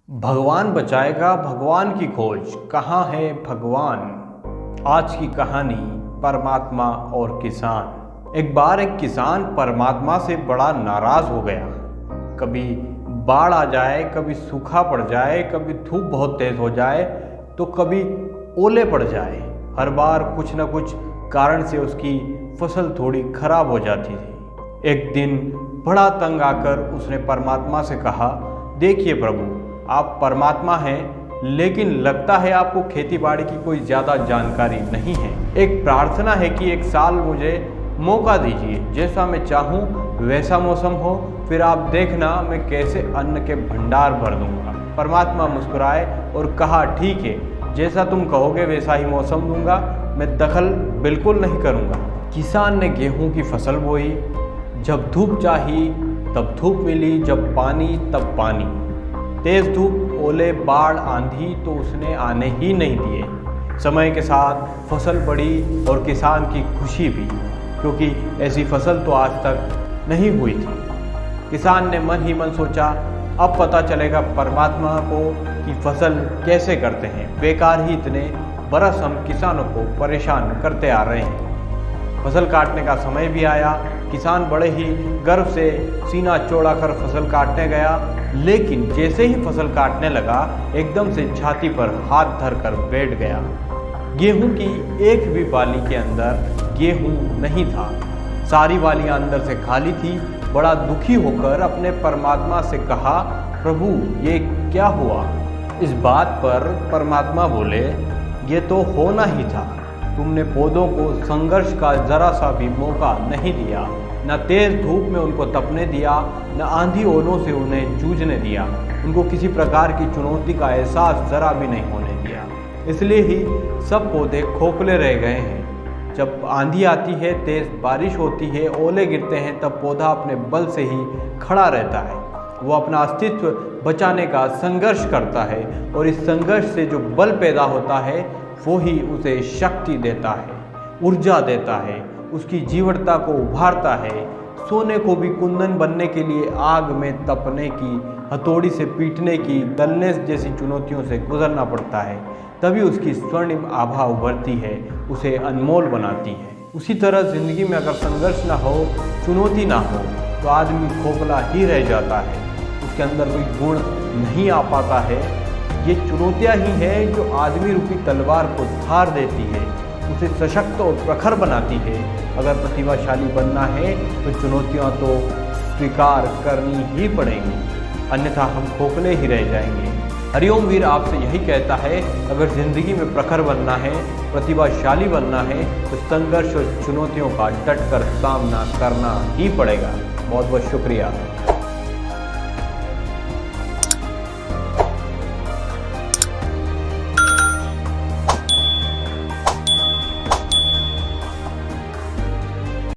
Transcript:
भगवान बचाएगा भगवान की खोज, कहाँ है भगवान। आज की कहानी परमात्मा और किसान। एक बार एक किसान परमात्मा से बड़ा नाराज हो गया। कभी बाढ़ आ जाए, कभी सूखा पड़ जाए, कभी धूप बहुत तेज हो जाए तो कभी ओले पड़ जाए। हर बार कुछ न कुछ कारण से उसकी फसल थोड़ी खराब हो जाती थी। एक दिन बड़ा तंग आकर उसने परमात्मा से कहा, देखिए प्रभु, आप परमात्मा हैं, लेकिन लगता है आपको खेती बाड़ी की कोई ज़्यादा जानकारी नहीं है। एक प्रार्थना है कि एक साल मुझे मौका दीजिए, जैसा मैं चाहूँ वैसा मौसम हो, फिर आप देखना मैं कैसे अन्न के भंडार भर दूंगा। परमात्मा मुस्कुराए और कहा, ठीक है, जैसा तुम कहोगे वैसा ही मौसम दूंगा, मैं दखल बिल्कुल नहीं करूँगा। किसान ने गेहूँ की फसल बोई। जब धूप चाहिए तब धूप मिली, जब पानी तब पानी। तेज धूप, ओले, बाढ़, आंधी तो उसने आने ही नहीं दिए। समय के साथ फसल बढ़ी और किसान की खुशी भी, क्योंकि ऐसी फसल तो आज तक नहीं हुई थी। किसान ने मन ही मन सोचा, अब पता चलेगा परमात्मा को कि फसल कैसे करते हैं। बेकार ही इतने बरस हम किसानों को परेशान करते आ रहे हैं। फसल काटने का समय भी आया। किसान बड़े ही गर्व से सीना चौड़ा कर फसल काटने गया, लेकिन जैसे ही फसल काटने लगा एकदम से छाती पर हाथ धरकर बैठ गया। गेहूं की एक भी बाली के अंदर गेहूं नहीं था। सारी बालियां अंदर से खाली थी। बड़ा दुखी होकर अपने परमात्मा से कहा, प्रभु ये क्या हुआ। इस बात पर परमात्मा बोले, ये तो होना ही था। तुमने पौधों को संघर्ष का जरा सा भी मौका नहीं दिया। न तेज धूप में उनको तपने दिया, न आंधी ओलों से उन्हें जूझने दिया। उनको किसी प्रकार की चुनौती का एहसास जरा भी नहीं होने दिया। इसलिए ही सब पौधे खोखले रह गए हैं। जब आंधी आती है, तेज बारिश होती है, ओले गिरते हैं, तब पौधा अपने बल से ही खड़ा रहता है। वो अपना अस्तित्व बचाने का संघर्ष करता है, और इस संघर्ष से जो बल पैदा होता है वो ही उसे शक्ति देता है, ऊर्जा देता है, उसकी जीवटता को उभारता है। सोने को भी कुंदन बनने के लिए आग में तपने की, हथौड़ी से पीटने की, गलने जैसी चुनौतियों से गुजरना पड़ता है, तभी उसकी स्वर्णिम आभा उभरती है, उसे अनमोल बनाती है। उसी तरह ज़िंदगी में अगर संघर्ष ना हो, चुनौती ना हो, तो आदमी खोखला ही रह जाता है, उसके अंदर कोई गुण नहीं आ पाता है। ये चुनौतियाँ ही हैं जो आदमी रूपी तलवार को धार देती है, उसे सशक्त और प्रखर बनाती है। अगर प्रतिभाशाली बनना है तो चुनौतियाँ तो स्वीकार करनी ही पड़ेंगी, अन्यथा हम खोखले ही रह जाएंगे। हरिओम वीर आपसे यही कहता है, अगर ज़िंदगी में प्रखर बनना है, प्रतिभाशाली बनना है, तो संघर्ष और चुनौतियों का डट कर सामना करना ही पड़ेगा। बहुत बहुत शुक्रिया।